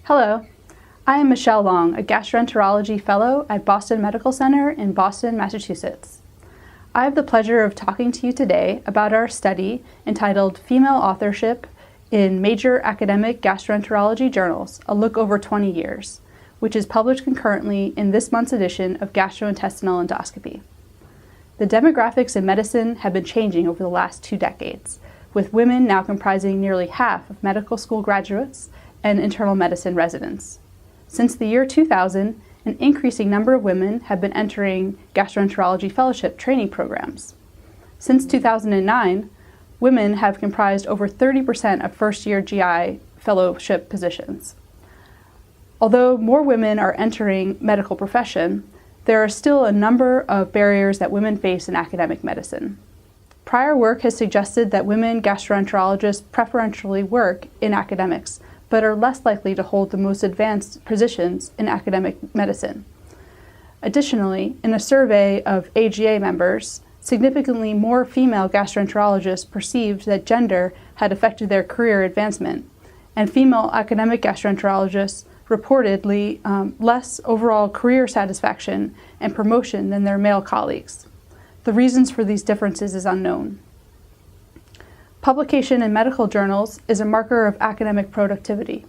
Hello, I am Michelle Long, a Gastroenterology Fellow at Boston Medical Center in Boston, Massachusetts. I have the pleasure of talking to you today about our study entitled Female Authorship in Major Academic Gastroenterology Journals, a Look Over 20 Years, which is published concurrently in this month's edition of Gastrointestinal Endoscopy. The demographics in medicine have been changing over the last 2 decades, with women now comprising nearly half of medical school graduates and internal medicine residents. Since the year 2000, an increasing number of women have been entering gastroenterology fellowship training programs. Since 2009, women have comprised over 30% of first-year GI fellowship positions. Although more women are entering medical profession, there are still a number of barriers that women face in academic medicine. Prior work has suggested that women gastroenterologists preferentially work in academics, but are less likely to hold the most advanced positions in academic medicine. Additionally, in a survey of AGA members, significantly more female gastroenterologists perceived that gender had affected their career advancement, and female academic gastroenterologists reportedly less overall career satisfaction and promotion than their male colleagues. The reasons for these differences is unknown. Publication in medical journals is a marker of academic productivity.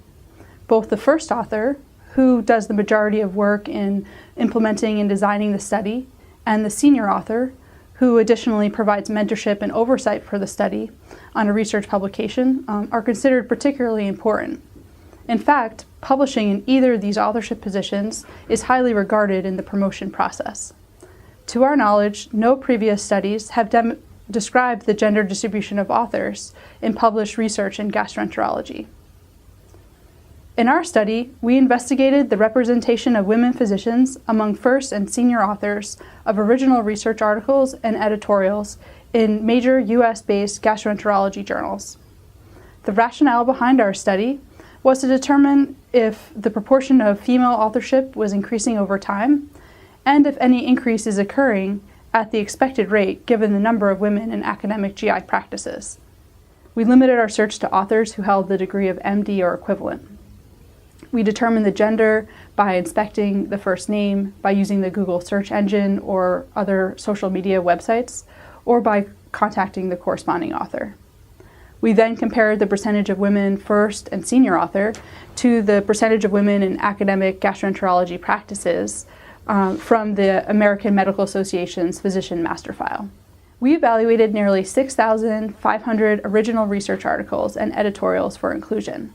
Both the first author, who does the majority of work in implementing and designing the study, and the senior author, who additionally provides mentorship and oversight for the study on a research publication, are considered particularly important. In fact, publishing in either of these authorship positions is highly regarded in the promotion process. To our knowledge, no previous studies have described the gender distribution of authors in published research in gastroenterology. In our study, we investigated the representation of women physicians among first and senior authors of original research articles and editorials in major US-based gastroenterology journals. The rationale behind our study was to determine if the proportion of female authorship was increasing over time, and if any increase is occurring at the expected rate given the number of women in academic GI practices. We limited our search to authors who held the degree of MD or equivalent. We determined the gender by inspecting the first name, by using the Google search engine or other social media websites, or by contacting the corresponding author. We then compared the percentage of women first and senior author to the percentage of women in academic gastroenterology practices from the American Medical Association's Physician Master File. We evaluated nearly 6,500 original research articles and editorials for inclusion.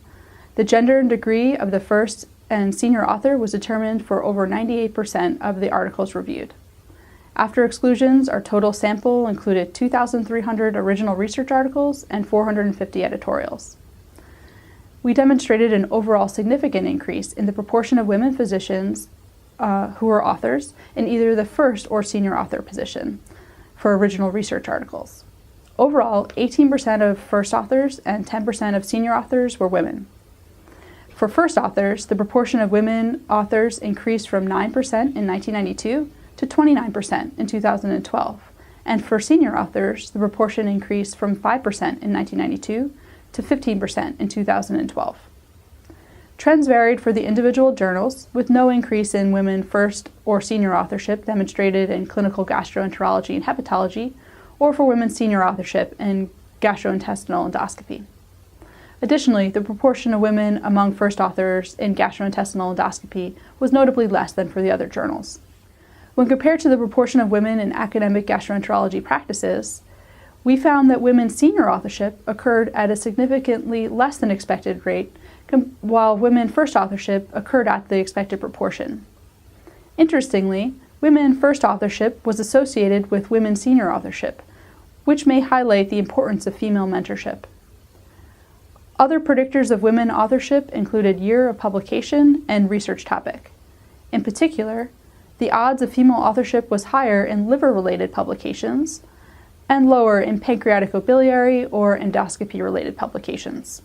The gender and degree of the first and senior author was determined for over 98% of the articles reviewed. After exclusions, our total sample included 2,300 original research articles and 450 editorials. We demonstrated an overall significant increase in the proportion of women physicians who are authors in either the first or senior author position for original research articles. Overall, 18% of first authors and 10% of senior authors were women. For first authors, the proportion of women authors increased from 9% in 1992 to 29% in 2012, and for senior authors, the proportion increased from 5% in 1992 to 15% in 2012. Trends varied for the individual journals, with no increase in women first or senior authorship demonstrated in clinical gastroenterology and hepatology, or for women senior authorship in gastrointestinal endoscopy. Additionally, the proportion of women among first authors in gastrointestinal endoscopy was notably less than for the other journals. When compared to the proportion of women in academic gastroenterology practices, we found that women's senior authorship occurred at a significantly less than expected rate, while women first authorship occurred at the expected proportion. Interestingly, women first authorship was associated with women senior authorship, which may highlight the importance of female mentorship. Other predictors of women authorship included year of publication and research topic. In particular, the odds of female authorship was higher in liver-related publications and lower in pancreaticobiliary or endoscopy-related publications.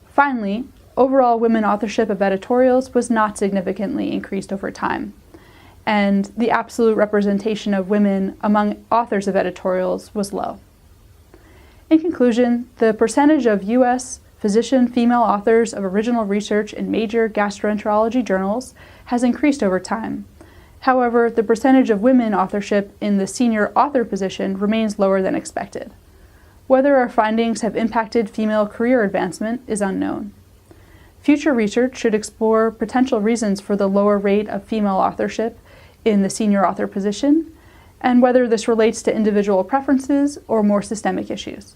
Finally, overall women authorship of editorials was not significantly increased over time, and the absolute representation of women among authors of editorials was low. In conclusion, the percentage of U.S. physician female authors of original research in major gastroenterology journals has increased over time. However, the percentage of women authorship in the senior author position remains lower than expected. Whether our findings have impacted female career advancement is unknown. Future research should explore potential reasons for the lower rate of female authorship in the senior author position, and whether this relates to individual preferences or more systemic issues.